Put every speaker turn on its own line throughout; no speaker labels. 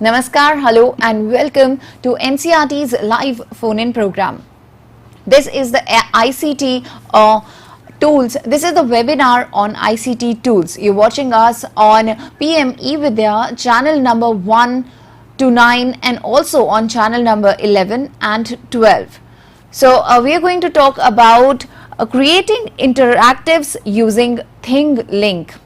Namaskar, hello, and welcome to NCRT's live phone-in program. This is the ICT tools. This is the webinar on ICT tools. You're watching us on PM eVidya channel number 1 to 9 and also on channel number 11 and 12. So we are going to talk about creating interactives using ThingLink.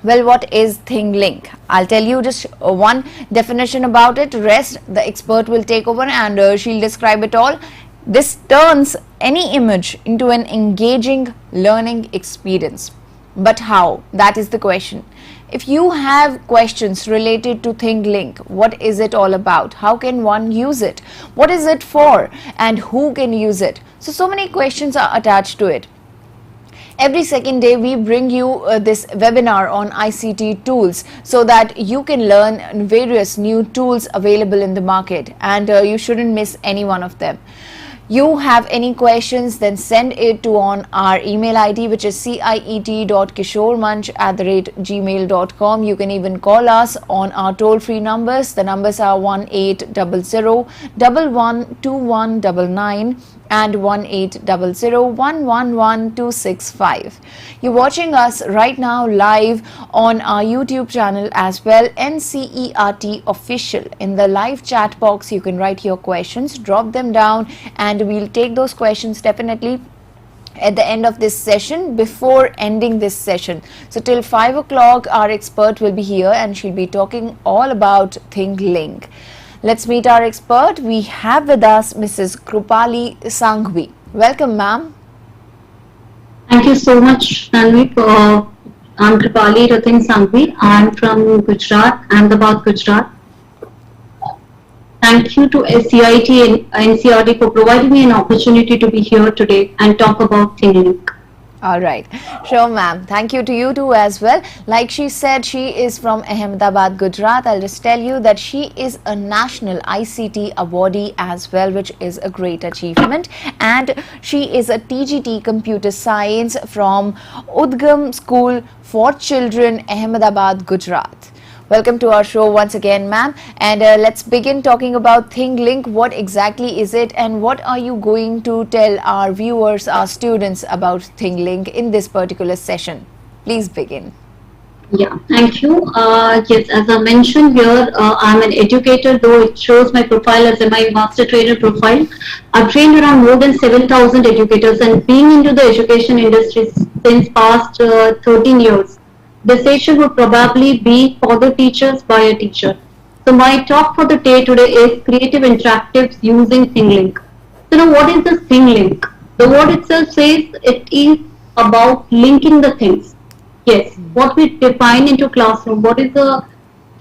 Well, what is ThingLink? I'll tell you just one definition about it. Rest, the expert will take over and she'll describe it all. This turns any image into an engaging learning experience. But how? That is the question. If you have questions related to ThingLink, what is it all about? How can one use it? What is it for? And who can use it? So many questions are attached to it. Every second day we bring you this webinar on ICT tools so that you can learn various new tools available in the market, and you shouldn't miss any one of them. You have any questions, then send it to on our email ID, which is ciet.kishormunch@gmail.com. You can even call us on our toll-free numbers. The numbers are 1800-112199 and 1800-111-265. You're watching us right now live on our YouTube channel as well, NCERT Official. In the live chat box, you can write your questions, drop them down, and we'll take those questions definitely at the end of this session, before ending this session. So till 5 o'clock, our expert will be here and she'll be talking all about ThingLink. Let's meet our expert. We have with us Mrs. Krupali Sanghvi. Welcome, ma'am.
Thank you so much, Tanvi. I'm Krupali Ratin Sanghvi. I'm from Gujarat, Ahmedabad, Gujarat. Thank you to CIT and NCRT for providing me an opportunity to be here today and talk about ThingLink.
All right. Sure, ma'am. Thank you to you too as well. Like she said, she is from Ahmedabad, Gujarat. I'll just tell you that she is a national ICT awardee as well, which is a great achievement. And she is a TGT Computer Science from Udgam School for Children, Ahmedabad, Gujarat. Welcome to our show once again, ma'am. And let's begin talking about ThingLink. What exactly is it, and what are you going to tell our viewers, our students about ThingLink in this particular session? Please begin.
Yeah, thank you. Yes, as I mentioned here, I'm an educator, though it shows my profile as my master trainer profile. I've trained around more than 7,000 educators, and being into the education industry since past 13 years. This session would probably be for the teachers by a teacher. So my talk for the day today is creative interactives using ThingLink. So now what is the ThingLink? The word itself says it is about linking the things. Yes, what we define into classroom, what is the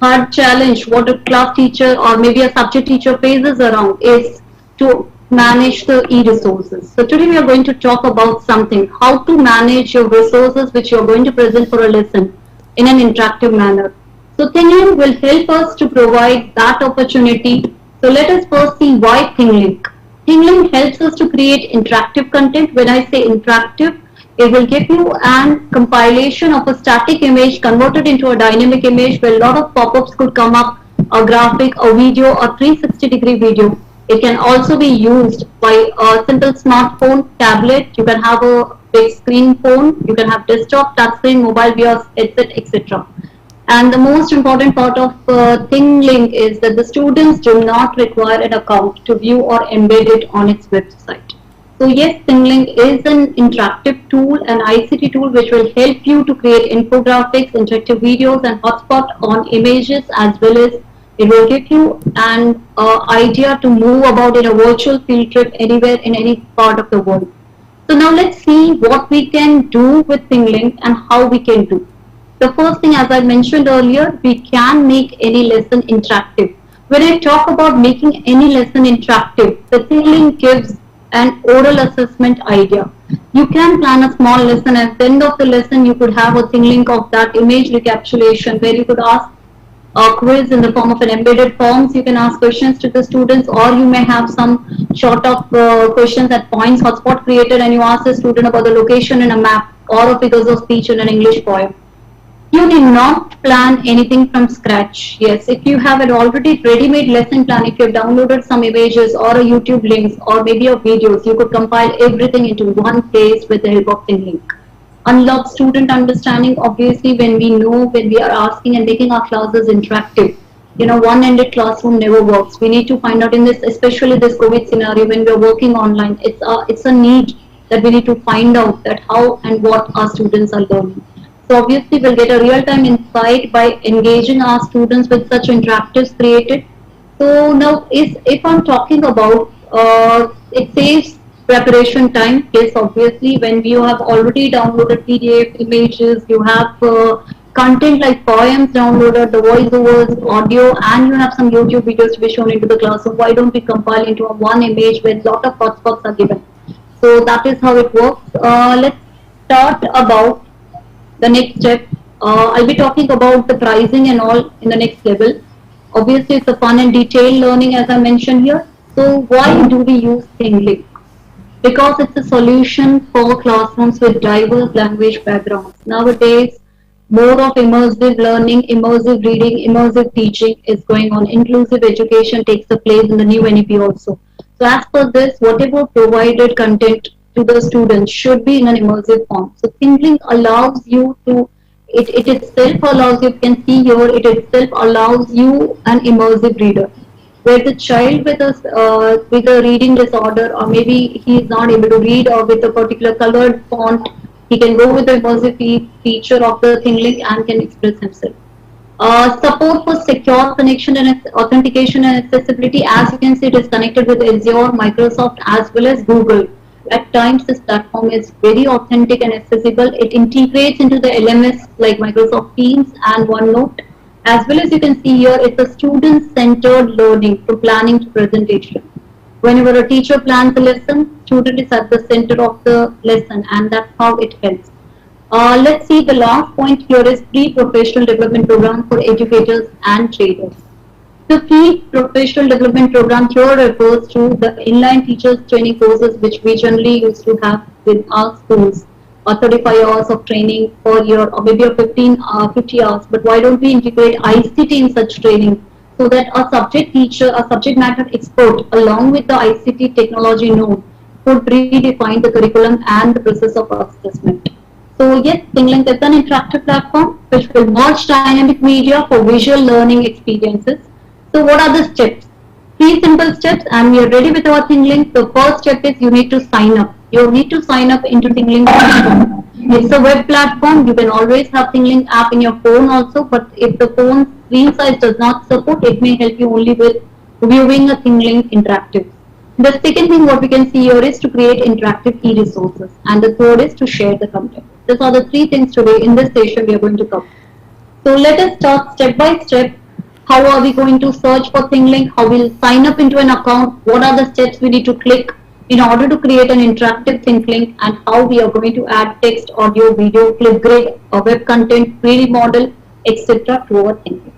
hard challenge, what a class teacher or maybe a subject teacher faces around is to manage the e-resources. So today we are going to talk about something, how to manage your resources which you are going to present for a lesson in an interactive manner. So ThingLink will help us to provide that opportunity. So let us first see why ThingLink. ThingLink helps us to create interactive content. When I say interactive, it will give you a compilation of a static image converted into a dynamic image where a lot of pop-ups could come up, a graphic, a video, a 360-degree video. It can also be used by a simple smartphone, tablet. You can have a big screen phone. You can have desktop, touchscreen, mobile VR headset, etc. And the most important part of ThingLink is that the students do not require an account to view or embed it on its website. So yes, ThingLink is an interactive tool, an ICT tool which will help you to create infographics, interactive videos and hotspot on images, as well as it will give you an idea to move about in a virtual field trip anywhere in any part of the world. So now let's see what we can do with ThingLink and how we can do. The first thing, as I mentioned earlier, we can make any lesson interactive. When I talk about making any lesson interactive, the ThingLink gives an oral assessment idea. You can plan a small lesson. At the end of the lesson, you could have a ThingLink of that image recapitulation where you could ask a quiz in the form of an embedded forms. You can ask questions to the students, or you may have some short of questions at points, hotspot created, and you ask the student about the location in a map or a figures of speech in an English poem. You need not plan anything from scratch. Yes, if you have an already ready-made lesson plan, if you've downloaded some images or a YouTube links or maybe a videos, you could compile everything into one place with the help of ThinLink. Unlock student understanding, obviously, when we know, when we are asking and making our classes interactive. You know, one-ended classroom never works. We need to find out in this, especially this COVID scenario, when we are working online, it's a need that we need to find out that how and what our students are learning. So obviously we'll get a real-time insight by engaging our students with such interactives created. So now if I'm talking about it saves preparation time. Yes, obviously when you have already downloaded PDF images, you have content like poems downloaded, the voiceovers, audio, and you have some YouTube videos to be shown into the class. So why don't we compile into a one image where lot of hotspots are given? So that is how it works. Let's start about the next step. I'll be talking about the pricing and all in the next level. Obviously, it's a fun and detailed learning as I mentioned here. So why do we use ThinkLink? Because it's a solution for classrooms with diverse language backgrounds. Nowadays, more of immersive learning, immersive reading, immersive teaching is going on. Inclusive education takes the place in the new NEP also. So as per this, whatever provided content to the students should be in an immersive form. So ThinkLink allows you to, it itself allows you can see here, it itself allows you an immersive reader where the child with a reading disorder or maybe he is not able to read or with a particular colored font, he can go with the immersive feature of the ThinkLink and can express himself. Support for secure connection and authentication and accessibility. As you can see, it is connected with Azure, Microsoft, as well as Google. At times, this platform is very authentic and accessible. It integrates into the LMS like Microsoft Teams and OneNote. As well as you can see here, it's a student-centered learning from planning to presentation. Whenever a teacher plans a lesson, student is at the center of the lesson, and that's how it helps. Let's see, the last point here is pre-professional development program for educators and traders. The pre-professional development program here refers to the inline teachers training courses which we generally used to have with our schools. 35 hours of training per year or maybe a 50 hours. But why don't we integrate ICT in such training so that a subject teacher, a subject matter expert along with the ICT technology known could redefine the curriculum and the process of assessment. So yes, ThinkLink is an interactive platform which will merge dynamic media for visual learning experiences. So what are the steps? Three simple steps and we are ready with our ThinkLink. The first step is you need to sign up. You need to sign up into ThinkLink platform. It's a web platform. You can always have ThinkLink app in your phone also, but if the phone screen size does not support, it may help you only with viewing a ThinkLink interactive. The second thing what we can see here is to create interactive e-resources and the third is to share the content. These are the three things today in this session we are going to cover. So let us start step by step. How are we going to search for ThinkLink? How we'll sign up into an account? What are the steps we need to click in order to create an interactive ThinkLink? And how we are going to add text, audio, video, Flipgrid, or web content, 3D model, etc. to our ThinkLink.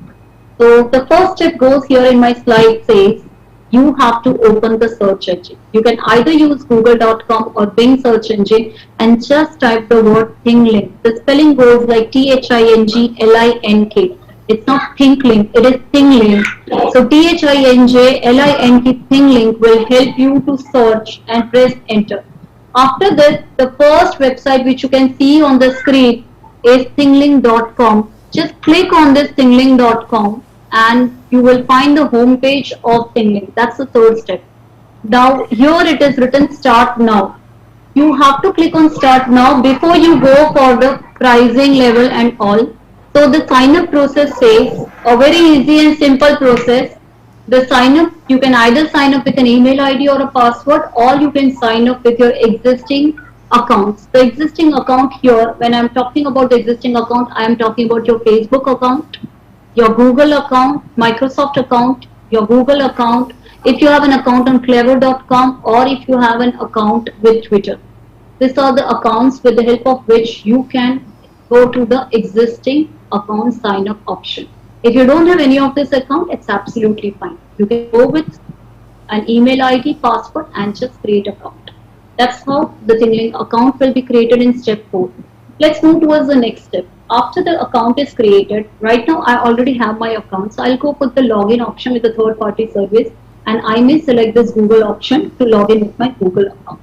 So the first step goes here in my slide says you have to open the search engine. You can either use google.com or Bing search engine and just type the word ThinkLink. The spelling goes like THINGLINK. It's not ThinkLink, it is ThinkLink. So THINGLINK ThinkLink will help you to search and press enter. After this, the first website which you can see on the screen is thinklink.com. Just click on this thinklink.com and you will find the home page of ThinkLink. That's the third step. Now here it is written start now. You have to click on start now before you go for the pricing level and all. So the sign up process says a very easy and simple process. The sign up, you can either sign up with an email ID or a password or you can sign up with your existing accounts. The existing account here, when I'm talking about the existing account, I am talking about your Facebook account, your Google account, Microsoft account, your Google account, if you have an account on clever.com or if you have an account with Twitter. These are the accounts with the help of which you can go to the existing account sign up option. If you don't have any of this account, it's absolutely fine. You can go with an email ID, password and just create account. That's how the ThinkLink account will be created in step 4. Let's move towards the next step. After the account is created, right now I already have my account, so I'll go put the login option with the third party service, and I may select this Google option to log in with my Google account.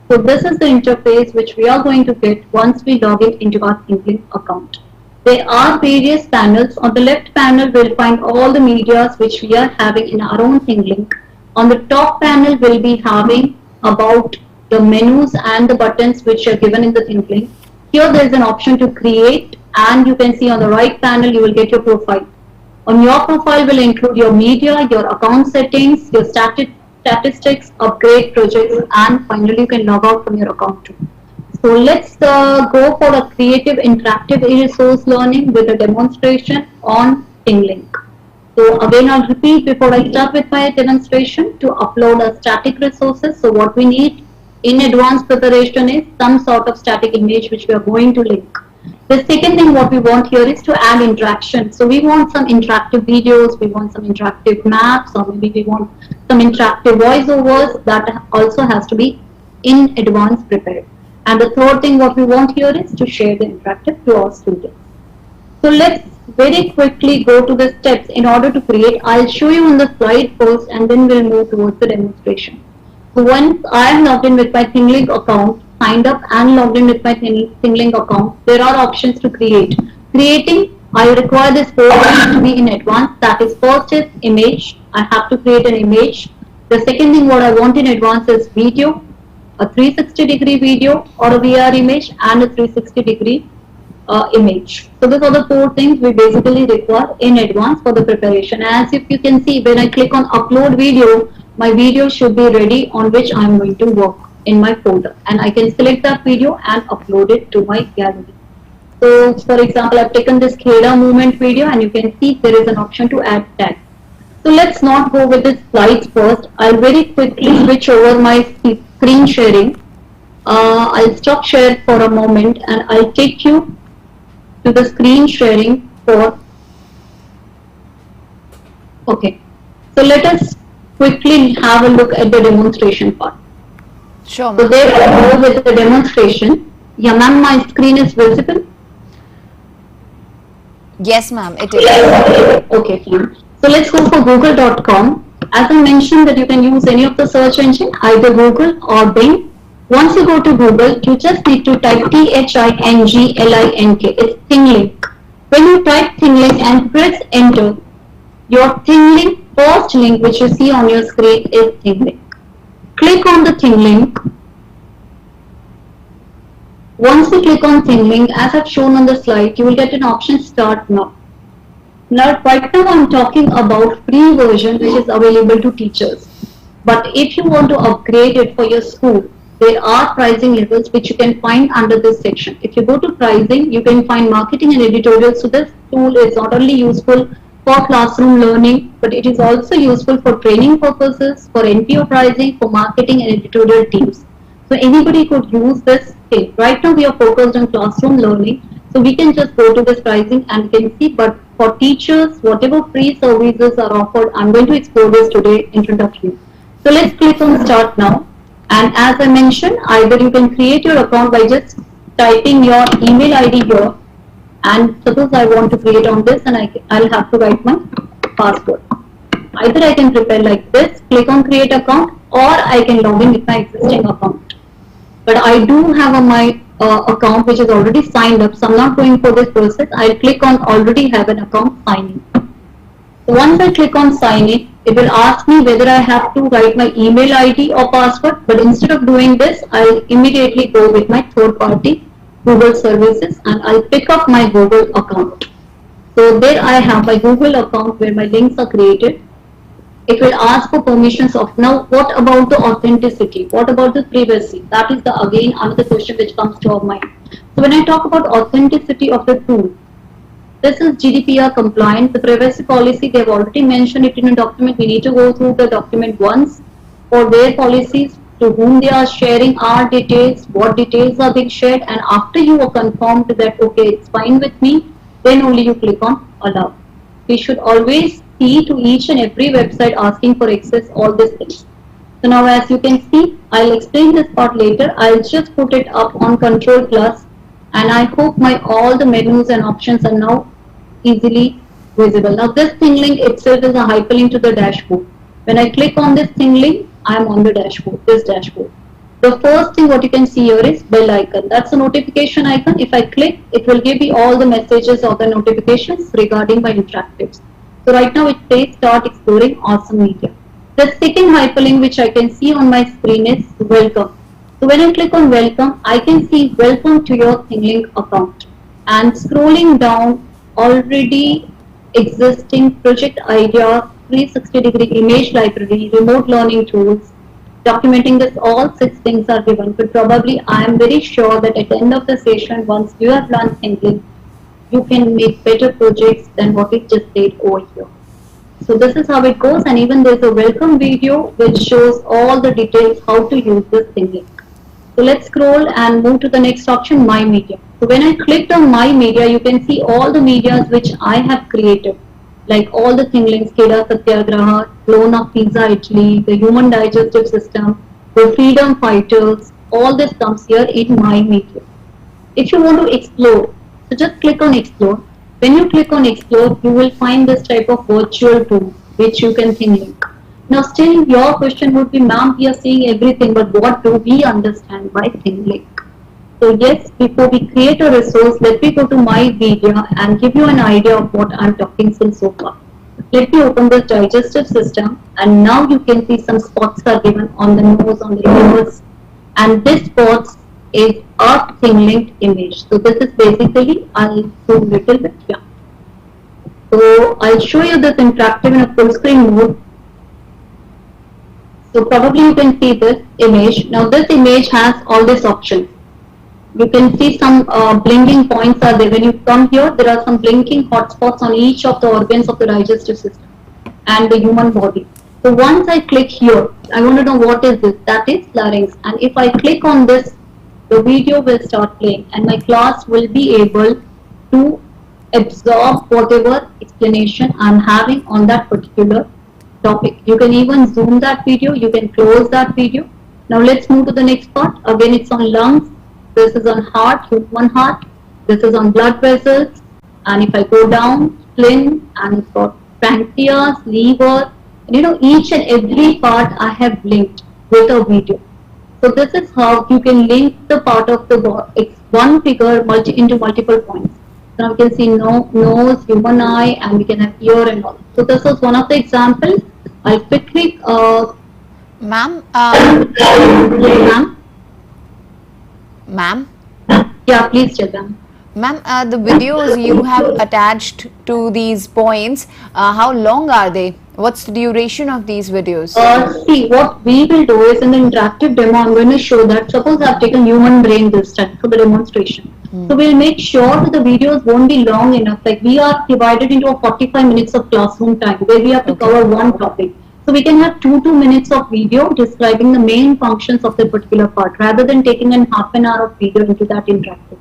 So this is the interface which we are going to get once we log in into our ThinkLink account. There are various panels. On the left panel, we'll find all the medias which we are having in our own ThinkLink. On the top panel, we'll be having about the menus and the buttons which are given in the ThinkLink. Here there is an option to create, and you can see on the right panel you will get your profile. On your profile will include your media, your account settings, your statistics, upgrade projects, and finally you can log out from your account too. So let's go for a creative interactive e-resource learning with a demonstration on ThinkLink. So again I'll repeat before I start with my demonstration to upload a static resources. So what we need in advanced preparation is some sort of static image which we are going to link. The second thing what we want here is to add interaction. So we want some interactive videos, we want some interactive maps, or maybe we want some interactive voiceovers. That also has to be in advance prepared. And the third thing what we want here is to share the interactive to our students. So let's very quickly go to the steps in order to create. I'll show you on the slide first, and then we'll move towards the demonstration. So once I am logged in with my ThinkLink account, signed up and logged in with my ThinkLink account, there are options to create. Creating, I require this four things to be in advance. That is, first is image. I have to create an image. The second thing what I want in advance is video, a 360-degree video or a VR image, and a 360-degree image. So these are the four things we basically require in advance for the preparation. As if you can see, when I click on upload video, my video should be ready on which I am going to work in my folder, and I can select that video and upload it to my gallery. So for example, I've taken this Kheda movement video, and you can see there is an option to add tag. So let's not go with the slides first. I'll very quickly switch over my screen sharing. I'll stop share for a moment, and I'll take you to the screen sharing for. Okay, so let us quickly have a look at the demonstration part.
Sure.
So there I go with the demonstration. Yeah, ma'am, my screen is visible.
Yes, ma'am, it is.
Okay, fine. So let's go for google.com. As I mentioned that you can use any of the search engine, either Google or Bing. Once you go to Google, you just need to type THINGLINK. It's ThinkLink. When you type ThinkLink and press enter, your ThinkLink first link which you see on your screen is ThinkLink. Click on the ThinkLink. Once you click on ThinkLink, as I've shown on the slide, you will get an option Start Now. Now, right now I'm talking about free version which is available to teachers. But if you want to upgrade it for your school, there are pricing levels which you can find under this section. If you go to pricing, you can find marketing and editorial. So this tool is not only useful for classroom learning, but it is also useful for training purposes, for NPO pricing, for marketing and editorial teams. So anybody could use this thing. Right now we are focused on classroom learning, so we can just go to this pricing and can see. But for teachers, whatever free services are offered, I'm going to explore this today in front of you. So let's click on Start Now. And as I mentioned, either you can create your account by just typing your email ID here. And suppose I want to create on this, and I'll have to write my password. Either I can prepare like this, click on create account, or I can log in with my existing account. But I do have my account which is already signed up, so I'm not going for this process. I'll click on already have an account, sign in. So once I click on sign in, it will ask me whether I have to write my email ID or password, but instead of doing this, I'll immediately go with my third party Google services, and I'll pick up my Google account. So there I have my Google account where my links are created. It will ask for permissions of. Now what about the authenticity? What about the privacy? That is again another question which comes to our mind. So when I talk about authenticity of the tool, this is GDPR compliant. The privacy policy, they have already mentioned it in a document. We need to go through the document once for their policies, to whom they are sharing our details, what details are being shared, and after you are confirmed that okay, it's fine with me, then only you click on allow. We should always see to each and every website asking for access all these things. So now as you can see, I'll explain this part later. I'll just put it up on Control+, and I hope my all the menus and options are now easily visible. Now this thing link itself is a hyperlink to the dashboard. When I click on this thing link, I am on the dashboard, this dashboard. The first thing what you can see here is bell icon. That's a notification icon. If I click, it will give me all the messages or the notifications regarding my interactives. So right now it says start exploring awesome media. The second hyperlink which I can see on my screen is welcome. So when I click on welcome, I can see welcome to your ThingLink account. And scrolling down, already existing project idea, 360-degree image library, remote learning tools, documenting this, all 6 things are given. But probably I am very sure that at the end of the session, once you have learned ThingLink, you can make better projects than what we just did over here. So this is how it goes, and even there's a welcome video which shows all the details how to use this ThingLink. So let's scroll and move to the next option, My Media. So when I clicked on My Media, you can see all the medias which I have created, like all the ThingLinks, Keda Satyagraha, Clone of Pizza Italy, the Human Digestive System, the Freedom Fighters, all this comes here in My Media. If you want to explore, so just click on Explore. When you click on Explore, you will find this type of virtual tool which you can ThingLink. Now still your question would be, ma'am, we are seeing everything, but what do we understand by ThingLink? So yes, before we create a resource, let me go to my video and give you an idea of what I'm talking since so far. Let me open this digestive system, and now you can see some spots are given on the nose, on the ears, and this spots is a ThingLink image. So this is basically, I'll zoom little bit here. So I'll show you this interactive in a full screen mode. So probably you can see this image. Now this image has all these options. You can see some blinking points are there. When you come here, there are some blinking hotspots on each of the organs of the digestive system and the human body. So once I click here, I want to know what is this. That is larynx. And if I click on this, the video will start playing and my class will be able to absorb whatever explanation I'm having on that particular topic. You can even zoom that video, you can close that video. Now let's move to the next part. Again, it's on lungs, this is on heart, human heart, this is on blood vessels, and if I go down, spleen, and it's got pancreas, liver, you know, each and every part I have linked with a video. So this is how you can link the part of the body, one figure into multiple points. Now you can see nose, human eye, and we can have ear and all. So this was one of the examples. I'll quickly.
Ma'am.
Ma'am.
Ma'am.
Yeah, please tell them.
Ma'am, the videos you have attached to these points, how long are they? What's the duration of these videos?
See, what we will do is in the interactive demo, I'm going to show that. Suppose I've taken human brain this time for the demonstration. So we'll make sure that the videos won't be long enough. Like we are divided into a 45 minutes of classroom time where we have to cover one topic. So we can have 2 minutes of video describing the main functions of the particular part rather than taking an half an hour of video into that interactive.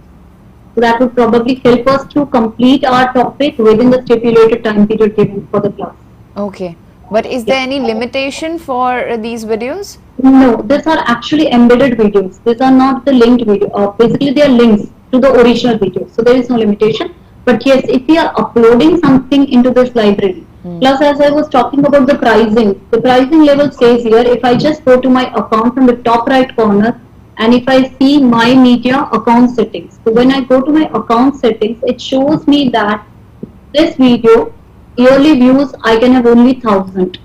So that would probably help us to complete our topic within the stipulated time period given for the class.
Okay. But is there any limitation for these videos?
No, these are actually embedded videos. These are not the linked video. Basically, they are links to the original video. So there is no limitation. But yes, if we are uploading something into this library, plus as I was talking about the pricing level says here, if I just go to my account from the top right corner, and if I see my media account settings. So when I go to my account settings, it shows me that this video, yearly views, I can have only 1000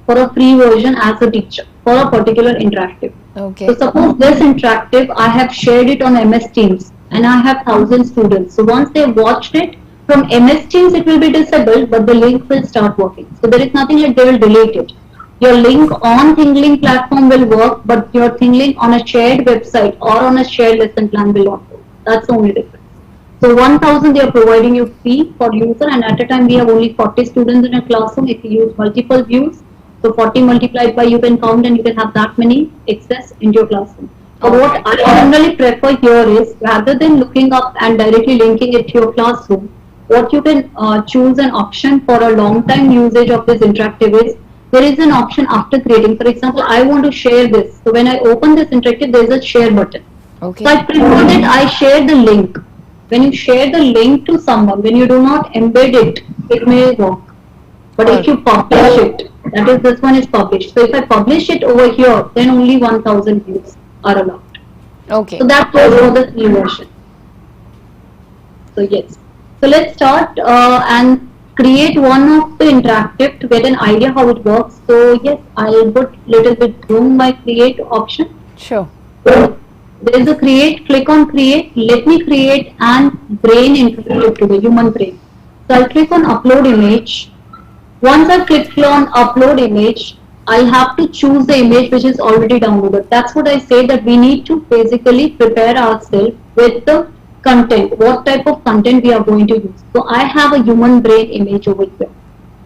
for a free version as a teacher for a particular interactive.
Okay.
So suppose this interactive, I have shared it on MS Teams and I have 1000 students. So once they watched it, from MS Teams it will be disabled, but the link will start working. So there is nothing like they will delete it. Your link on ThingLink platform will work, but your ThingLink on a shared website or on a shared lesson plan will not work. That's the only difference. So 1000 they are providing you free for user, and at a time we have only 40 students in a classroom. If you use multiple views, so 40 multiplied by, you can count and you can have that many access into your classroom. So what I generally prefer here is, rather than looking up and directly linking it to your classroom, what you can choose an option for a long time usage of this interactive is, there is an option after creating. For example, I want to share this. So when I open this interactive, there is a share button.
Okay.
So I prefer that I share the link. When you share the link to someone, when you do not embed it, it may work. But if you publish it, that is, this one is published. So if I publish it over here, then only 1000 views are allowed.
Okay.
So that goes for the free version. So yes. So let's start and create one of the interactive to get an idea how it works. So yes, I'll put little bit room my create option.
Sure.
There is a create, click on create, let me create an brain interactive to the human brain. So I'll click on upload image. Once I click on upload image, I'll have to choose the image which is already downloaded. That's what I say, that we need to basically prepare ourselves with the content, what type of content we are going to use. So I have a human brain image over here.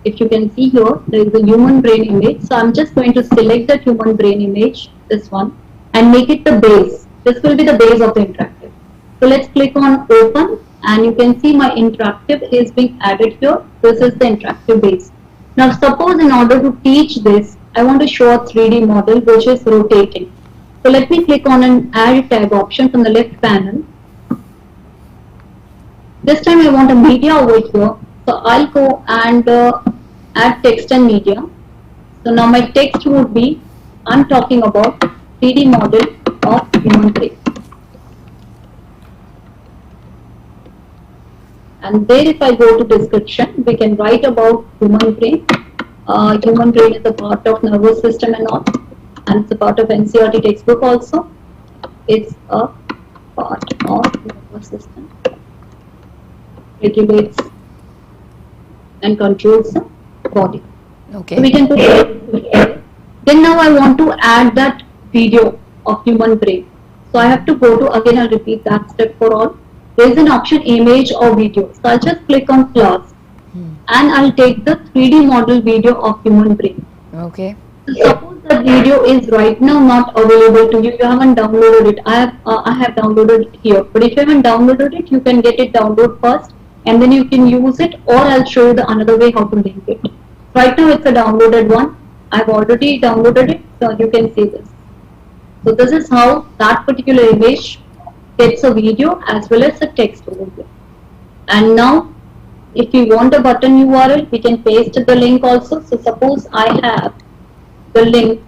If you can see here, there is a human brain image. So I'm just going to select that human brain image, this one, and make it the base. This will be the base of the interactive. So let's click on open, and you can see my interactive is being added here. This is the interactive base. Now suppose in order to teach this, I want to show a 3D model which is rotating. So let me click on an add tab option from the left panel. This time I want a media over here. So I'll go and add text and media. So now my text would be, I'm talking about 3D model of human brain. And there if I go to description, we can write about human brain. Human brain is a part of nervous system and all. And it's a part of NCERT textbook also. It's a part of nervous system. Regulates and controls the body.
Okay.
So we can put it. Then now I want to add that video of human brain. So I have to go to, again I'll repeat that step for all. There is an option image or video. So I'll just click on plus and I'll take the 3D model video of human brain.
Okay.
So suppose that video is right now not available to you. You haven't downloaded it. I have downloaded it here. But if you haven't downloaded it, you can get it download first and then you can use it, or I'll show you the another way how to link it. Right now it's a downloaded one. I've already downloaded it, so you can see this. So this is how that particular image gets a video as well as a text over here. And now if we want a button URL, we can paste the link also. So suppose I have the link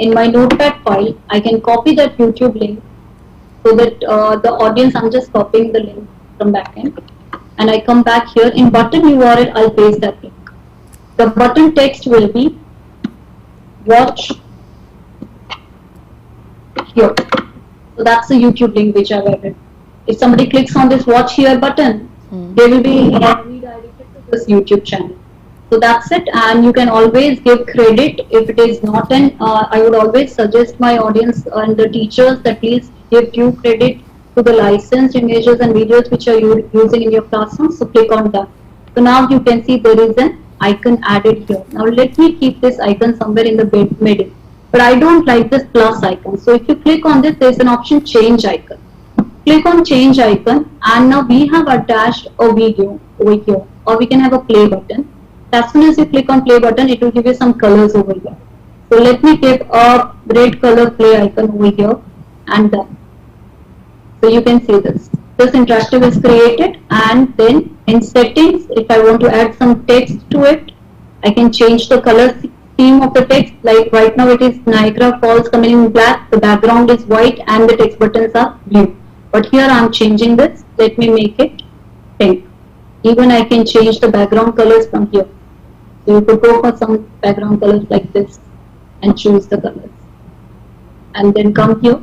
in my notepad file, I can copy that YouTube link so that the audience, I'm just copying the link from backend. And I come back here in button URL, I'll paste that link. The button text will be watch here. So that's the YouTube link which I've added. If somebody clicks on this watch here button, they will be redirected to this YouTube channel. So that's it, and you can always give credit if it is not an, I would always suggest my audience and the teachers that please give due credit to the licensed images and videos which are you using in your classroom. So click on that. So now you can see there is an icon added here. Now let me keep this icon somewhere in the middle. But I don't like this plus icon. So if you click on this, there is an option change icon. Click on change icon and now we have attached a video over here, or we can have a play button. As soon as you click on play button, it will give you some colors over here. So let me give a red color play icon over here and done. So you can see this. This interactive is created, and then in settings, if I want to add some text to it, I can change the color theme of the text. Like right now it is Niagara Falls coming in black, the background is white and the text buttons are blue. But here I am changing this. Let me make it pink. Even I can change the background colors from here. So you could go for some background colors like this and choose the colors. And then come here.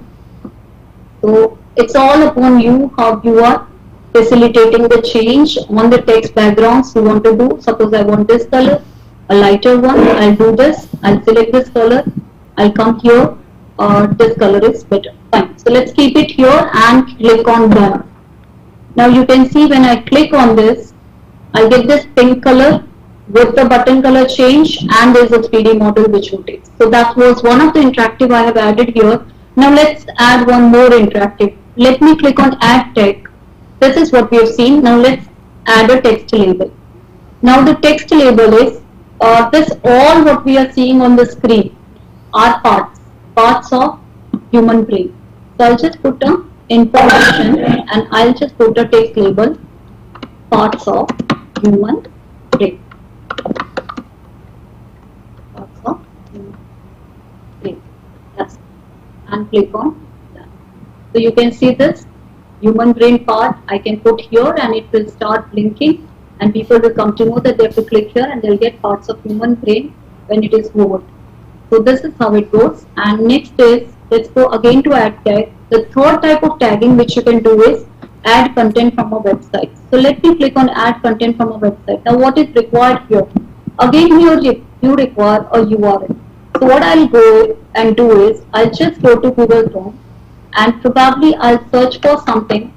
So it's all upon you how you are facilitating the change on the text backgrounds you want to do. Suppose I want this color, a lighter one, I'll do this, I'll select this color, I'll come here, this color is better. Fine. So let's keep it here and click on done. Now you can see when I click on this, I get this pink color with the button color change, and there is a 3D model which rotates. So that was one of the interactive I have added here. Now let's add one more interactive. Let me click on add text. This is what we have seen. Now let's add a text label. Now the text label is this all what we are seeing on the screen are parts of human brain. So I'll just put a information, and I'll just put a text label, parts of human brain. Parts of human brain. Yes. And click on that. So you can see this human brain part I can put here, and it will start blinking, and people will come to know that they have to click here and they'll get parts of human brain when it is hovered. So this is how it goes. And next is, let's go again to add tag. The third type of tagging which you can do is add content from a website. So let me click on add content from a website. Now what is required here? Again here you require a URL. So what I'll go and do is, I'll just go to Google Chrome, and probably I'll search for something.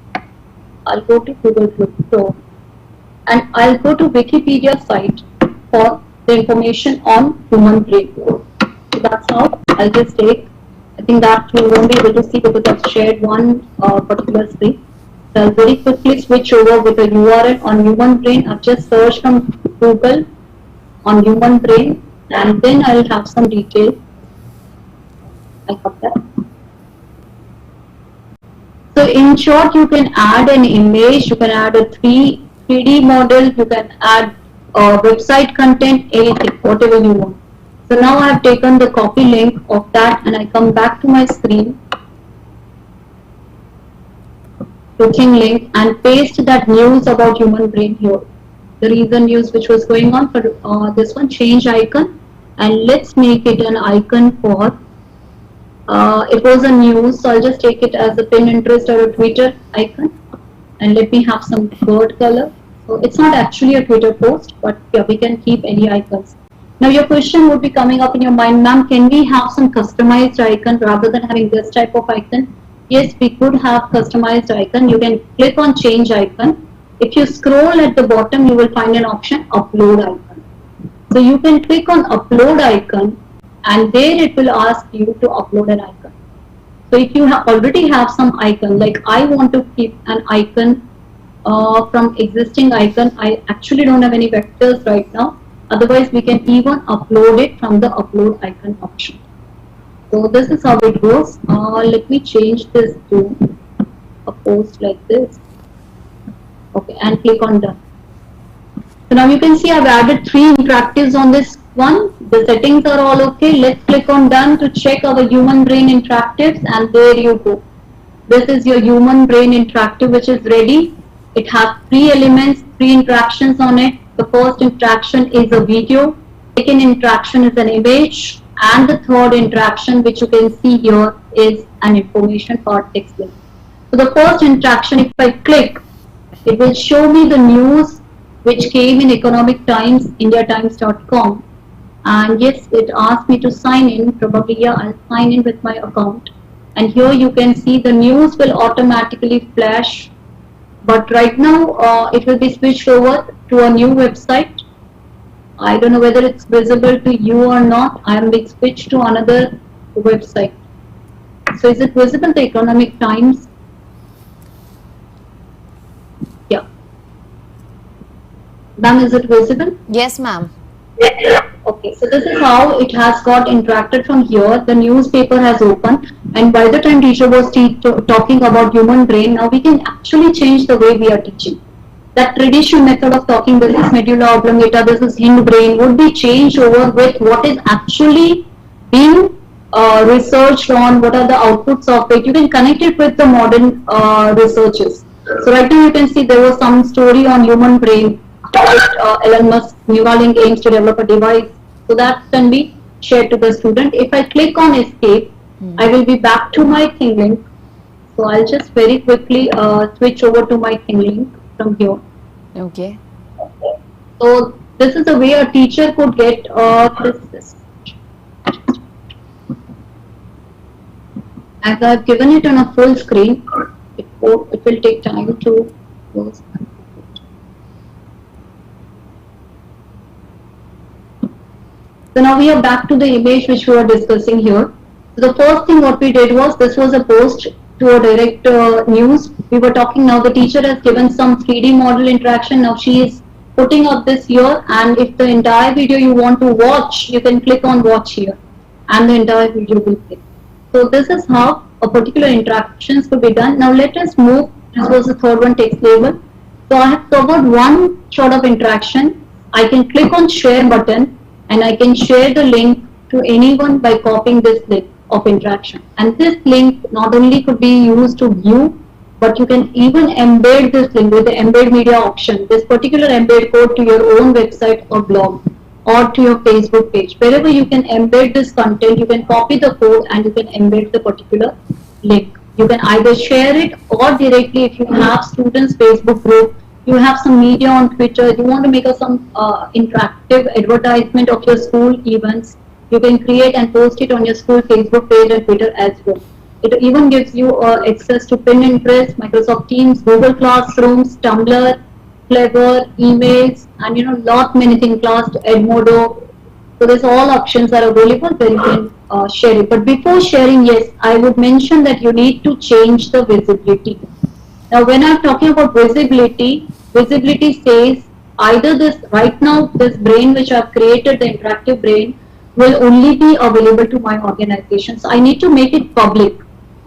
I'll go to Google Chrome and I'll go to Wikipedia site for the information on human brain. So that's how I'll just take, I think that you won't be able to see because I've shared one particular screen. So I'll very quickly switch over with a URL on human brain. I've just searched from Google on human brain, and then I'll have some details. I got that. So in short, you can add an image, you can add a 3D model, you can add website content, anything, whatever you want. So now I have taken the copy link of that, and I come back to my screen, clicking link, and paste that news about human brain here. The recent news which was going on for this one, change icon, and let's make it an icon for, it was a news, so I'll just take it as a Pinterest or a Twitter icon, and let me have some bird color. So it's not actually a Twitter post, but yeah, we can keep any icons. Now your question would be coming up in your mind, ma'am, can we have some customized icon rather than having this type of icon? Yes, we could have customized icon. You can click on change icon. If you scroll at the bottom, you will find an option upload icon. So you can click on upload icon, and there it will ask you to upload an icon. So if you already have some icon, like I want to keep an icon from existing icon, I actually don't have any vectors right now. Otherwise, we can even upload it from the upload icon option. So this is how it goes. Let me change this to a post like this. Okay, and click on done. So now you can see I've added 3 interactives on this one. The settings are all okay. Let's click on done to check our human brain interactives, and there you go. This is your human brain interactive which is ready. It has 3 elements, 3 interactions on it. The first interaction is a video, second interaction is an image, and the third interaction which you can see here is an information part text link. So the first interaction, if I click, it will show me the news which came in Economic Times, indiatimes.com, and yes, it asked me to sign in. Probably yeah, I'll sign in with my account, and here you can see the news will automatically flash, but right now it will be switched over to a new website. I don't know whether it's visible to you or not. I am being switched to another website. So is it visible, the Economic Times? Yeah. Ma'am, is it visible?
Yes, ma'am.
Okay, so this is how it has got interacted from here. The newspaper has opened, and by the time teacher was talking about human brain, now we can actually change the way we are teaching. That traditional method of talking, this is medulla oblongata, this is hindbrain, would be changed over with what is actually being researched on, what are the outputs of it. You can connect it with the modern researches. So right now you can see there was some story on human brain. Elon Musk Neuralink aims to develop a device, so that can be shared to the student. If I click on escape, I will be back to my ThingLink. So I'll just very quickly switch over to my ThingLink from here.
Okay.
So this is the way a teacher could get this. As I've given it on a full screen, it will take time to close. So now we are back to the image which we were discussing here. So the first thing what we did was, this was a post to a direct news. We were talking, now the teacher has given some 3D model interaction. Now she is putting up this here, and if the entire video you want to watch, you can click on watch here, and the entire video will play. So this is how a particular interactions could be done. Now let us move. This was the third one, text label. So I have covered one sort of interaction. I can click on share button and I can share the link to anyone by copying this link of interaction. And this link not only could be used to view, but you can even embed this link with the embed media option, this particular embed code to your own website or blog or to your Facebook page. Wherever you can embed this content, you can copy the code and you can embed the particular link. You can either share it or directly, if you have students Facebook group, you have some media on Twitter, you want to make some interactive advertisement of your school events, you can create and post it on your school Facebook page and Twitter as well. It even gives you access to Pinterest, Microsoft Teams, Google Classrooms, Tumblr, Clever, emails, and lot many things, Class, Edmodo. So there's all options are available where you can share it. But before sharing, yes, I would mention that you need to change the visibility. Now, when I'm talking about visibility, visibility says either this right now this brain which I've created, the interactive brain, will only be available to my organization. So I need to make it public.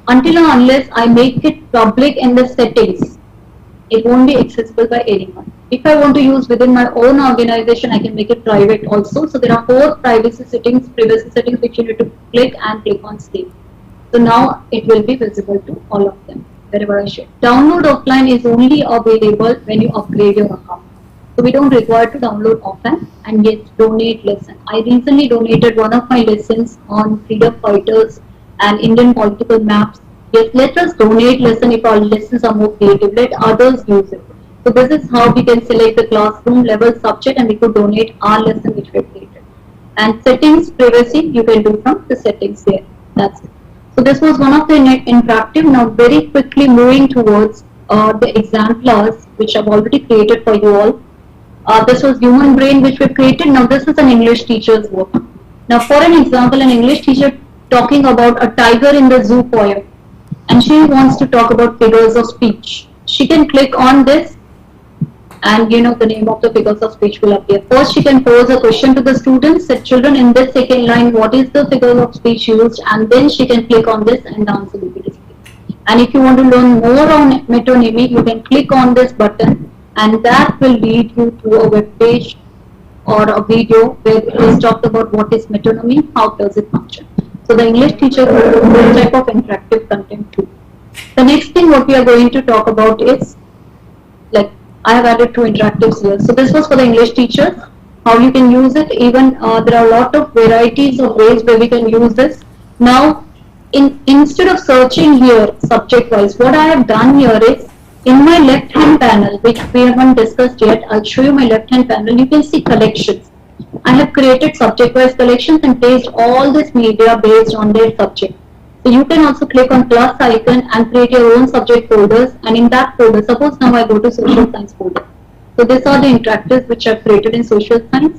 Until or unless I make it public in the settings, it won't be accessible by anyone. If I want to use within my own organization, I can make it private also. So there are 4 privacy settings which you need to click and click on save. So now it will be visible to all of them wherever I share. Download offline is only available when you upgrade your account. So we don't require to download offline, and yes, donate lesson. I recently donated one of my lessons on freedom fighters and Indian political maps. Yes, let us donate lesson if our lessons are more creative. Let others use it. So this is how we can select the classroom level subject and we could donate our lesson which we have created. And settings, privacy, you can do from the settings there. That's it. So this was one of the interactive. Now very quickly moving towards the exemplars which I've already created for you all. This was human brain which we've created. Now this is an English teacher's work. Now for an example, an English teacher talking about a tiger in the zoo poem, and she wants to talk about figures of speech. She can click on this and the name of the figures of speech will appear. First she can pose a question to the students, say children in this second line what is the figure of speech used, and then she can click on this and the answer will be displayed. And if you want to learn more on metonymy, you can click on this button and that will lead you to a web page or a video where it is talked about what is metonymy, how does it function. So the English teacher will do this type of interactive content too. The next thing what we are going to talk about is, like I have added 2 interactives here. So this was for the English teachers, how you can use it. Even there are a lot of varieties of ways where we can use this. Now instead of searching here subject wise, what I have done here is in my left hand panel, which we haven't discussed yet, I'll show you my left hand panel. You can see collections. I have created subject-wise collections and placed all this media based on their subject. So you can also click on plus icon and create your own subject folders, and in that folder, suppose now I go to social science folder. So these are the interactives which I've created in social science.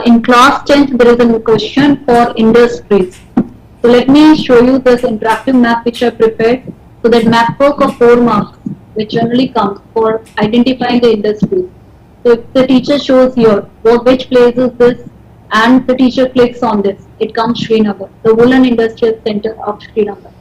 In class 10th, there is a question for industries. So let me show you this interactive map which I prepared. So that map work of 4 marks, which generally comes for identifying the industries. So if the teacher shows here which place is this and the teacher clicks on this, it comes Srinagar, the woolen industrial center of Srinagar.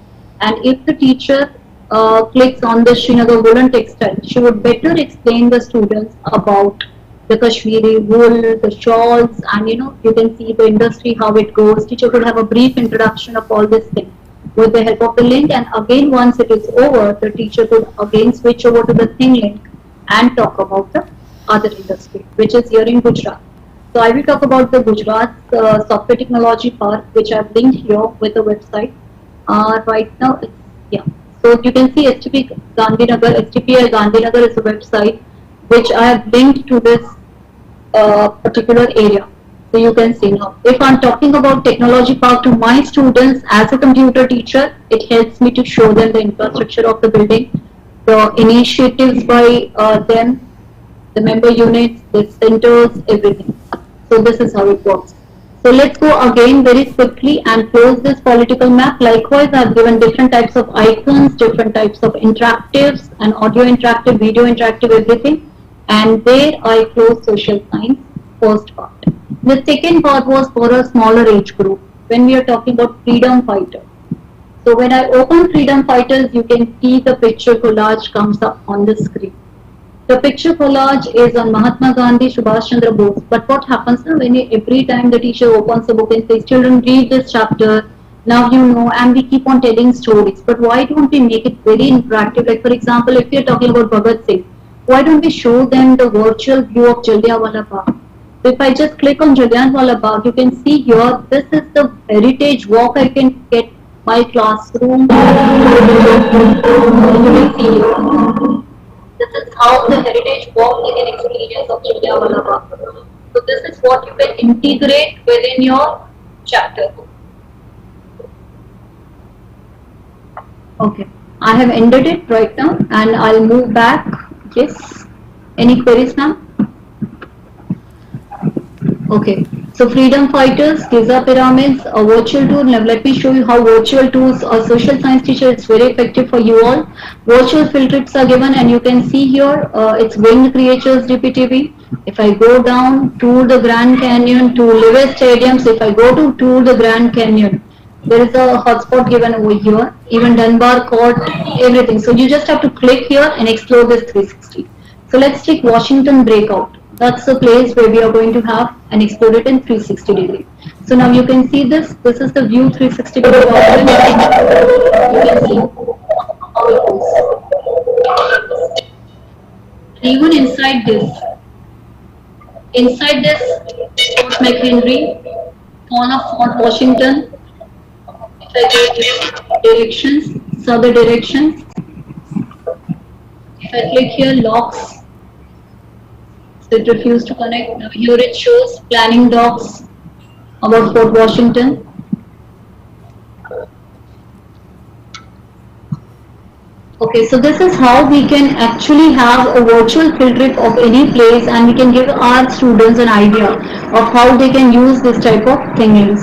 And if the teacher clicks on the Srinagar woolen textile, she would better explain the students about the Kashmiri wool, the shawls, and you can see the industry, how it goes. Teacher could have a brief introduction of all these things with the help of the link, and again once it is over, the teacher could again switch over to the thing link and talk about the other industry, which is here in Gujarat. So I will talk about the Gujarat Software Technology Park, which I have linked here with the website. Right now, so you can see STP Gandhinagar, STPI Gandhinagar is a website which I have linked to this particular area. So you can see now, if I'm talking about Technology Park to my students as a computer teacher, it helps me to show them the infrastructure of the building, the initiatives by them, the member units, the centers, everything. So this is how it works. So let's go again very quickly and close this political map. Likewise, I've given different types of icons, different types of interactives, and audio interactive, video interactive, everything. And there I close social science first part. The second part was for a smaller age group when we are talking about freedom fighter. So when I open Freedom Fighters, you can see the picture collage comes up on the screen. The picture collage is on Mahatma Gandhi, Subhash Chandra Bose. But what happens now when every time the teacher opens the book and says, children, read this chapter, now you know, and we keep on telling stories. But why don't we make it very interactive? Like, for example, if you're talking about Bhagat Singh, why don't we show them the virtual view of Jallianwala Bagh? So if I just click on Jallianwala Bagh, you can see here, this is the heritage walk I can get my classroom. You can see here. This is how the heritage walk is an experience of Jallianwala Bagh. So this is what you can integrate within your chapter. Okay, I have ended it right now and I'll move back. Yes. Any queries, ma'am? Okay. So Freedom Fighters, Giza Pyramids, a virtual tour. Now let me show you how virtual tours or social science teacher is very effective for you all. Virtual field trips are given and you can see here it's Winged Creatures DPTV. If I go down, tour the Grand Canyon, to Live Stadiums, if I go to tour the Grand Canyon, there is a hotspot given over here, even Dunbar Court, everything. So you just have to click here and explore this 360. So let's take Washington Breakout. That's the place where we are going to have and explore it in 360 degree. So now you can see this. This is the view 360 degree. You can see how it goes. Even inside this, Fort McHenry, Fall of Fort Washington, directions, southern directions. If I click here, locks, so it refused to connect. Now here it shows planning docs about Fort Washington. Okay, so this is how we can actually have a virtual field trip of any place and we can give our students an idea of how they can use this type of things.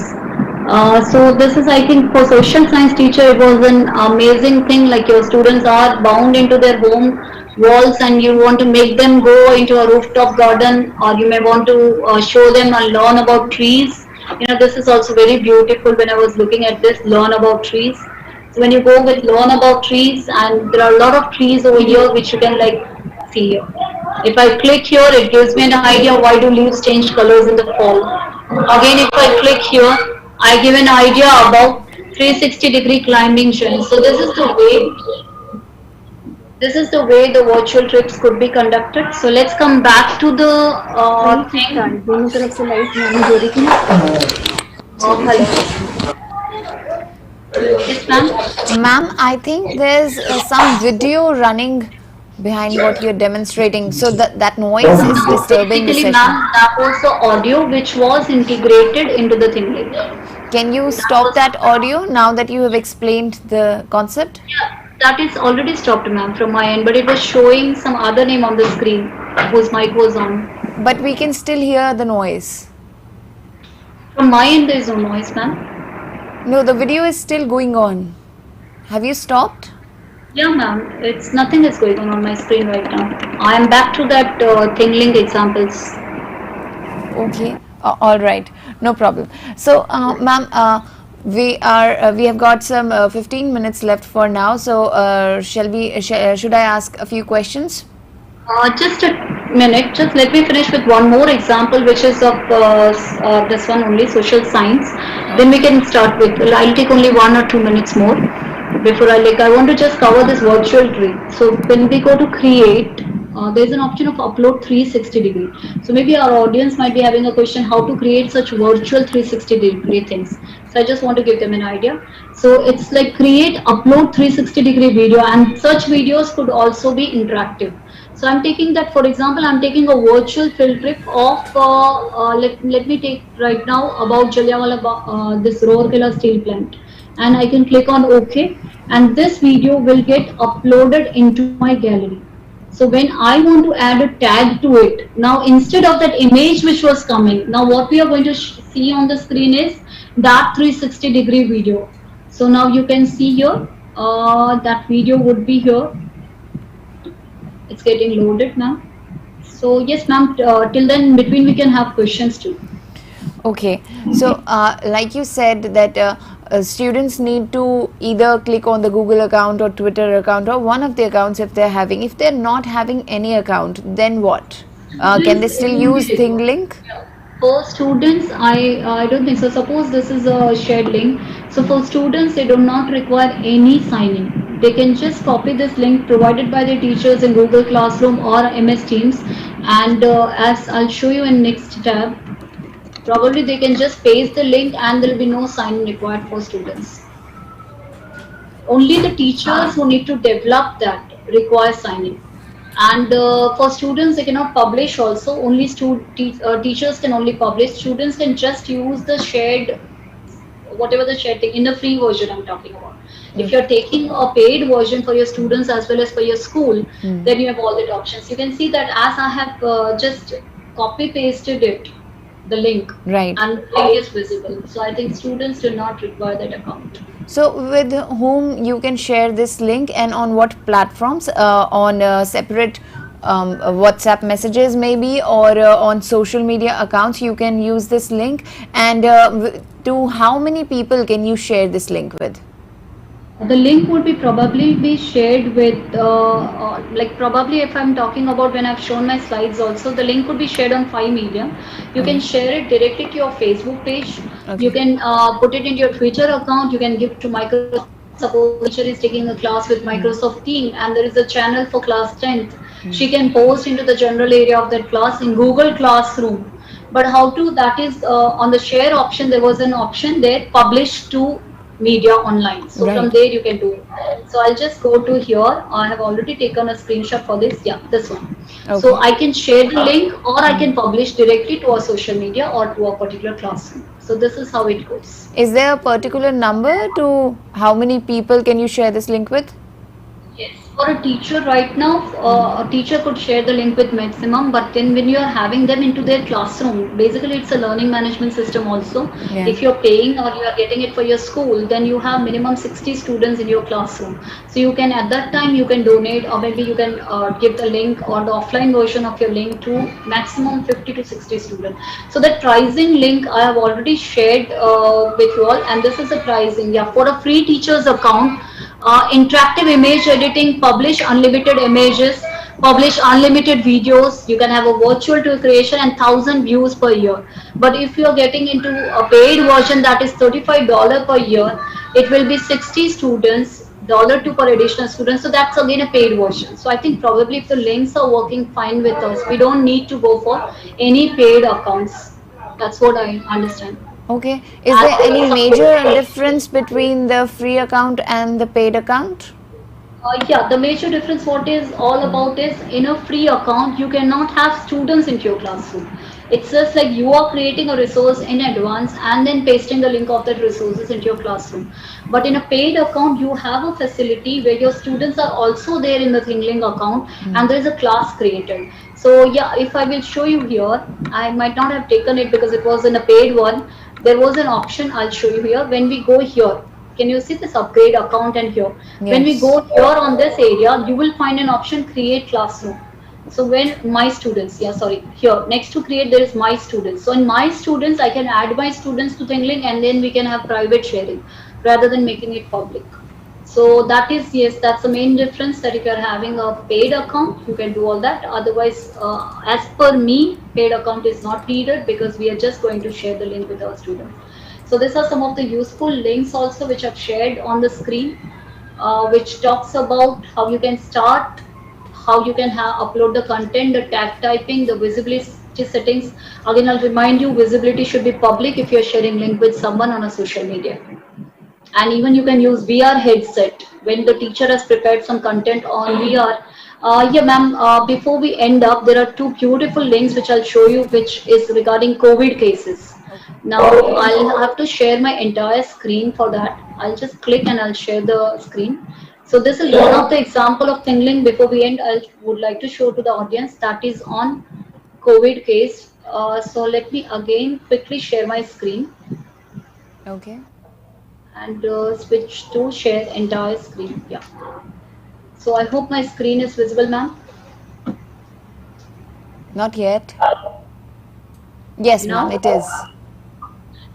So this is, I think, for social science teacher, it was an amazing thing. Like your students are bound into their home walls and you want to make them go into a rooftop garden, or you may want to show them a lawn about trees. You know, this is also very beautiful. When I was looking at this lawn about trees, so when you go with lawn about trees, and there are a lot of trees over here which you can like see here. If I click here, it gives me an idea why do leaves change colors in the fall. Again, if I click here, I give an idea about 360-degree climbing trends. So this is the way the virtual trips could be conducted. So let's come back to the thing. Hello. Yes, ma'am.
Ma'am, I think there's some video running behind what you're demonstrating, so that noise is disturbing the
Basically,
session.
ma'am, that was the audio which was integrated into the thing.
Can you stop that audio now that you have explained the concept?
Yeah, that is already stopped, ma'am, from my end, but it was showing some other name on the screen whose mic was on.
But we can still hear the noise.
From my end, there is no noise, ma'am.
No, the video is still going on. Have you stopped?
Yeah, ma'am. It's nothing is going on my screen right now. I am back to that thing link examples.
Okay. All right. No problem. So, ma'am, we have got some 15 minutes left for now. So, should I ask a few questions?
Just a minute. Just let me finish with one more example, which is of this one only, social science. Then we can start with. I'll take only 1 or 2 minutes more before I want to just cover this virtual tree. So when we go to create, there's an option of upload 360 degree. So maybe our audience might be having a question how to create such virtual 360 degree things. So I just want to give them an idea. So it's like create, upload 360 degree video, and such videos could also be interactive. So I'm taking that, for example, I'm taking a virtual field trip of, let me take right now about Jallianwala, this Rourkela steel plant. And I can click on OK, and this video will get uploaded into my gallery. So when I want to add a tag to it, now instead of that image which was coming, now what we are going to see on the screen is that 360 degree video. So now you can see here, that video would be here. It's getting loaded, ma'am. So yes, ma'am, till then in between we can have questions too.
Okay. So, like you said that students need to either click on the Google account or Twitter account or one of the accounts if they're having. If they're not having any account, then what? Can they
Students,
still
it will
use
be required.
ThingLink?
For students, I don't think so. Suppose this is a shared link. So for students, they do not require any signing. They can just copy this link provided by the teachers in Google Classroom or MS Teams. And as I'll show you in next tab, probably they can just paste the link and there will be no sign required for students. Only the teachers who need to develop that require signing. And for students, they cannot publish also. Only teachers can only publish. Students can just use the shared, whatever the shared thing, in the free version I'm talking about. If you're taking a paid version for your students as well as for your school, then you have all the options. You can see that as I have just copy pasted it, the link,
Right.
and the link is visible. So I think students do not require that account.
So with whom you can share this link and on what platforms? On separate WhatsApp messages maybe, or on social media accounts you can use this link, and to how many people can you share this link with?
The link would be probably be shared with, like probably if I'm talking about when I've shown my slides also, the link would be shared on 5 media. You can share it directly to your Facebook page.
Okay.
You can put it in your Twitter account. You can give to Microsoft. Suppose teacher is taking a class with Microsoft Team and there is a channel for class 10th. She can post into the general area of that class in Google Classroom. But how to, that is on the share option, there was an option there, publish to media online. So from
Right.
there you can do it. So I'll just go to here. I have already taken a screenshot for this. Yeah, this one. So
Okay.
I can share the link or I can publish directly to a social media or to a particular classroom. So this is how it goes.
Is there a particular number to how many people can you share this link with?
Yes, for a teacher right now, a teacher could share the link with maximum, but then when you are having them into their classroom, basically it's a learning management system also.
Yeah.
If you're paying or you are getting it for your school, then you have minimum 60 students in your classroom. So you can, at that time, you can donate or maybe you can give the link or the offline version of your link to maximum 50 to 60 students. So that pricing link I have already shared with you all, and this is the pricing. Yeah, for a free teacher's account, interactive image editing, publish unlimited images, publish unlimited videos. You can have a virtual tour creation and 1,000 views per year. But if you are getting into a paid version that is $35 per year, it will be 60 students, $2 per additional student. So that's again a paid version. So I think probably if the links are working fine with us, we don't need to go for any paid accounts. That's what I understand.
Okay. Is there any major difference between the free account and the paid account?
Yeah, the major difference what is all about is in a free account, you cannot have students into your classroom. It's just like you are creating a resource in advance and then pasting the link of that resources into your classroom. But in a paid account, you have a facility where your students are also there in the ThingLink account and there is a class created. So yeah, if I will show you here, I might not have taken it because it was in a paid one. There was an option, I'll show you here. When we go here, can you see this upgrade account and here? When we
Yes.
go here on this area, you will find an option create classroom. So when my students, yeah, sorry, here next to create there is my students. So in my students, I can add my students to ThingLink and then we can have private sharing rather than making it public. So that is, yes, that's the main difference, that if you're having a paid account, you can do all that. Otherwise, as per me, paid account is not needed because we are just going to share the link with our students. So these are some of the useful links also which I've shared on the screen, which talks about how you can start, how you can upload the content, the tag typing, the visibility settings. Again, I'll remind you, visibility should be public if you're sharing link with someone on a social media. And even you can use VR headset when the teacher has prepared some content on VR. Yeah, ma'am, before we end up, there are two beautiful links which I'll show you, which is regarding COVID cases. Now, I'll have to share my entire screen for that. I'll just click and I'll share the screen. So this is one of the example of ThingLink. Before we end, I would like to show to the audience that is on COVID case. So let me again quickly share my screen
Okay.
and switch to share entire screen. Yeah. So I hope my screen is visible, ma'am.
Not yet. Yes,
Now?
ma'am, it is.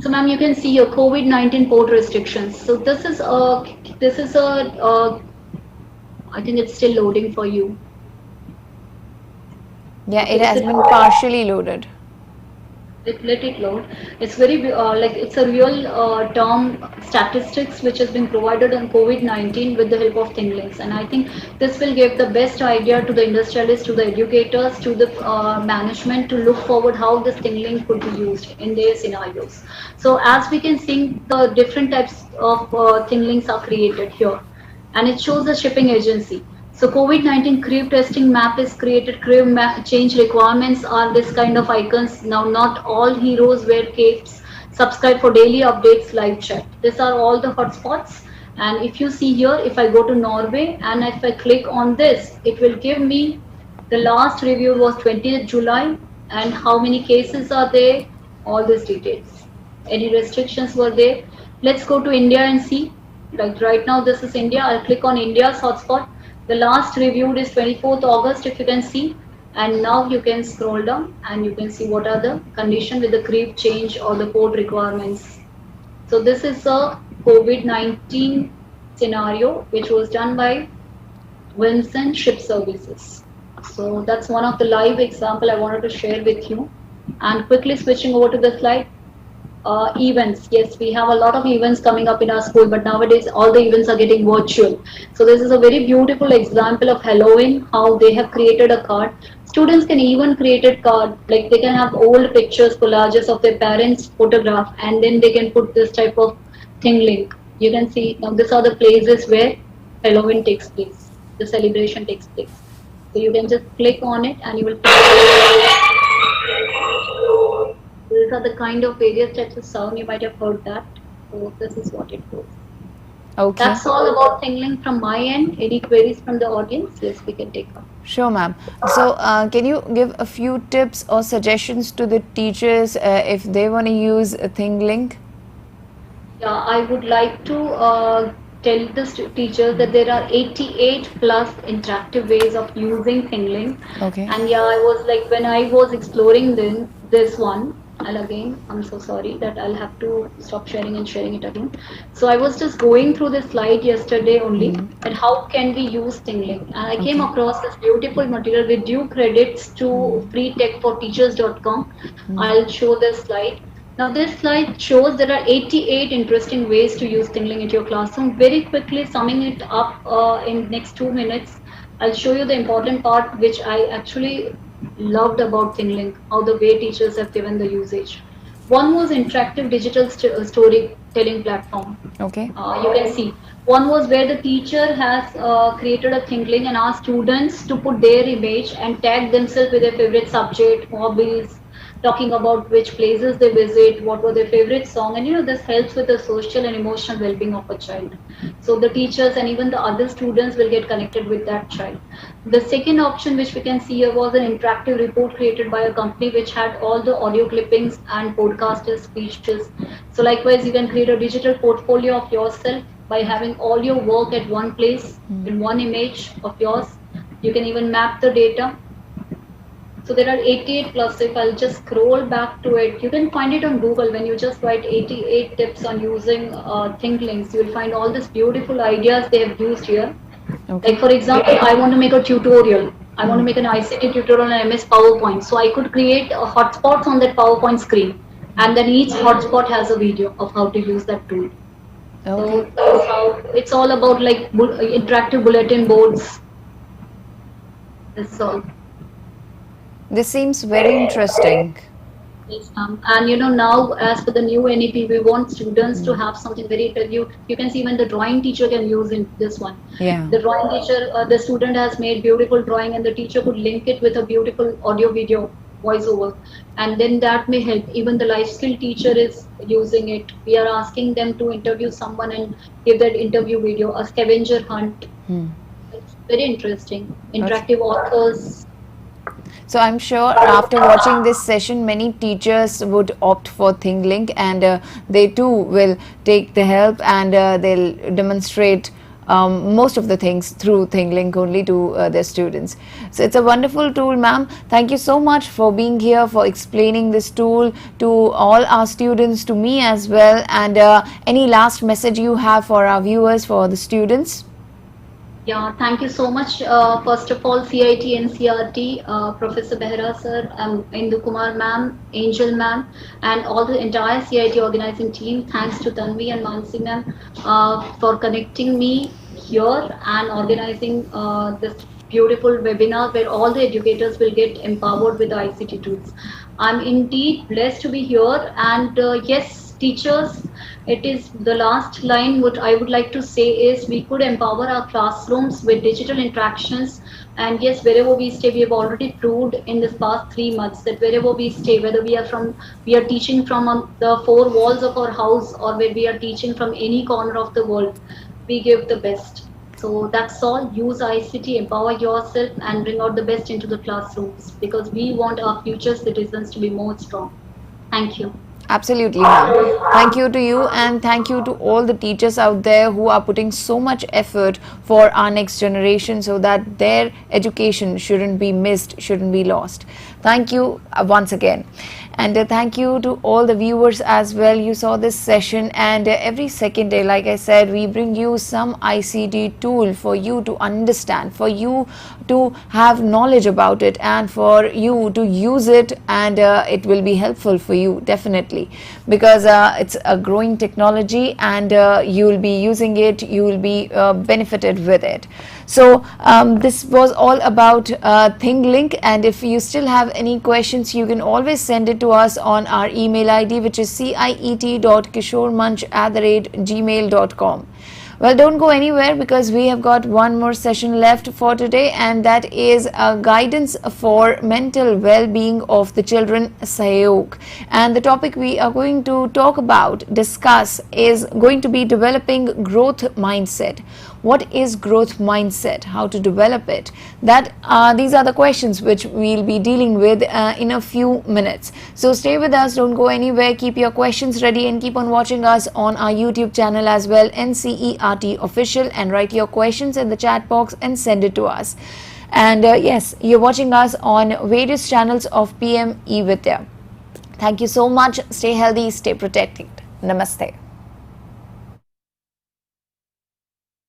So, ma'am, you can see your COVID-19 port restrictions. So I think it's still loading for you.
Yeah,
Okay,
it
is
has
it?
been partially loaded.
Let it load. It's very like it's a real term statistics which has been provided on COVID-19 with the help of Thinglings, and I think this will give the best idea to the industrialists, to the educators, to the management to look forward how this Thingling could be used in their scenarios. So as we can see, the different types of Thinglings are created here, and it shows the shipping agency. So COVID-19 crew testing map is created. Crew map change requirements are this kind of icons. Now not all heroes wear capes. Subscribe for daily updates, live chat. These are all the hotspots. And if you see here, if I go to Norway and if I click on this, it will give me the last review was 20th July and how many cases are there, all these details. Any restrictions were there. Let's go to India and see. Like right now, this is India. I'll click on India's hotspot. The last reviewed is 24th August, if you can see. And now you can scroll down and you can see what are the condition with the creep change or the port requirements. So this is a COVID-19 scenario which was done by Vincent Ship Services. So that's one of the live example I wanted to share with you. And quickly switching over to the slide, events. Yes, we have a lot of events coming up in our school, but nowadays all the events are getting virtual. So this is a very beautiful example of Halloween, how they have created a card. Students can even create a card, like they can have old pictures, collages of their parents' photograph, and then they can put this type of thing link. You can see now these are the places where Halloween takes place, the celebration takes place. So you can just click on it and you will. These are the kind of various types of sound you might have heard that. So this is what it goes.
Okay.
That's all about tingling from my end. Any queries from the audience? Yes, we can take up.
Sure, ma'am. So, can you give a few tips or suggestions to the teachers if they want to use a Thinglink?
Yeah, I would like to tell the teachers that there are 88 plus interactive ways of using Tingling.
Okay.
And yeah, I was like, when I was exploring this one, and again, I'm so sorry that I'll have to stop sharing and sharing it again. So I was just going through this slide yesterday only, and how can we use Tingling? And I came across this beautiful material with due credits to freetechforteachers.com. I'll show this slide. Now this slide shows there are 88 interesting ways to use Tingling into your classroom. Very quickly summing it up in next 2 minutes, I'll show you the important part which I actually loved about Tingling, how the way teachers have given the usage. One was interactive digital storytelling platform.
Okay.
You can see. One was where the teacher has created a Tingling and asked students to put their image and tag themselves with their favorite subject, hobbies, talking about which places they visit, what were their favorite song, and this helps with the social and emotional well-being of a child. So the teachers and even the other students will get connected with that child. The second option which we can see here was an interactive report created by a company which had all the audio clippings and podcasters speeches. So likewise, you can create a digital portfolio of yourself by having all your work at one place in one image of yours. You can even map the data. So there are 88 plus. If I'll just scroll back to it, you can find it on Google. When you just write 88 tips on using Thinklinks, you will find all these beautiful ideas they have used here.
Okay.
Like for example, I want to make a tutorial. I want to make an ICT tutorial on MS PowerPoint. So I could create hotspots on that PowerPoint screen, and then each hotspot has a video of how to use that tool.
Okay.
So that's how it's all about, like interactive bulletin boards. That's all.
This seems very interesting.
Yes, and now as for the new NEP, we want students to have something very you can see even the drawing teacher can use in this one.
Yeah.
The drawing teacher, the student has made beautiful drawing and the teacher could link it with a beautiful audio video voiceover, and then that may help. Even the life skill teacher is using it. We are asking them to interview someone and give that interview video, a scavenger hunt. It's very interesting. Interactive authors.
So I'm sure after watching this session, many teachers would opt for Thinglink, and they too will take the help, and they'll demonstrate most of the things through ThinkLink only to their students. So it's a wonderful tool, ma'am. Thank you so much for being here, for explaining this tool to all our students, to me as well. And any last message you have for our viewers, for the students?
Yeah, thank you so much. First of all, CIT NCRT, Professor Behra sir, Indu Kumar ma'am, Angel ma'am, and all the entire CIT organizing team. Thanks to Tanvi and Mansi ma'am for connecting me here and organizing this beautiful webinar where all the educators will get empowered with the ICT tools. I'm indeed blessed to be here, and yes, teachers, it is the last line. What I would like to say is we could empower our classrooms with digital interactions. And yes, wherever we stay, we have already proved in this past 3 months that wherever we stay, whether we are teaching from the four walls of our house, or where we are teaching from any corner of the world, we give the best. So that's all. Use ICT, empower yourself, and bring out the best into the classrooms, because we want our future citizens to be more strong. Thank you.
Absolutely, ma'am. Thank you to you, and thank you to all the teachers out there who are putting so much effort for our next generation so that their education shouldn't be missed, shouldn't be lost. Thank you once again. And thank you to all the viewers as well. You saw this session, and every second day, like I said, we bring you some ICT tool for you to understand, for you to have knowledge about it, and for you to use it, and it will be helpful for you definitely, because it's a growing technology, and you will be using it, you will be benefited with it. So this was all about ThinkLink, and if you still have any questions, you can always send it to us on our email ID, which is ciet.kishormunch@gmail.com. Well, don't go anywhere, because we have got one more session left for today, and that is guidance for mental well-being of the children, Sahyog. And the topic we are going to talk about, discuss, is going to be developing growth mindset. What is growth mindset? How to develop it? These are the questions which we'll be dealing with in a few minutes. So stay with us, don't go anywhere, keep your questions ready, and keep on watching us on our YouTube channel as well, NCERT Official, and write your questions in the chat box and send it to us. And yes, you're watching us on various channels of PM eVidya. Thank you so much. Stay healthy, stay protected. Namaste.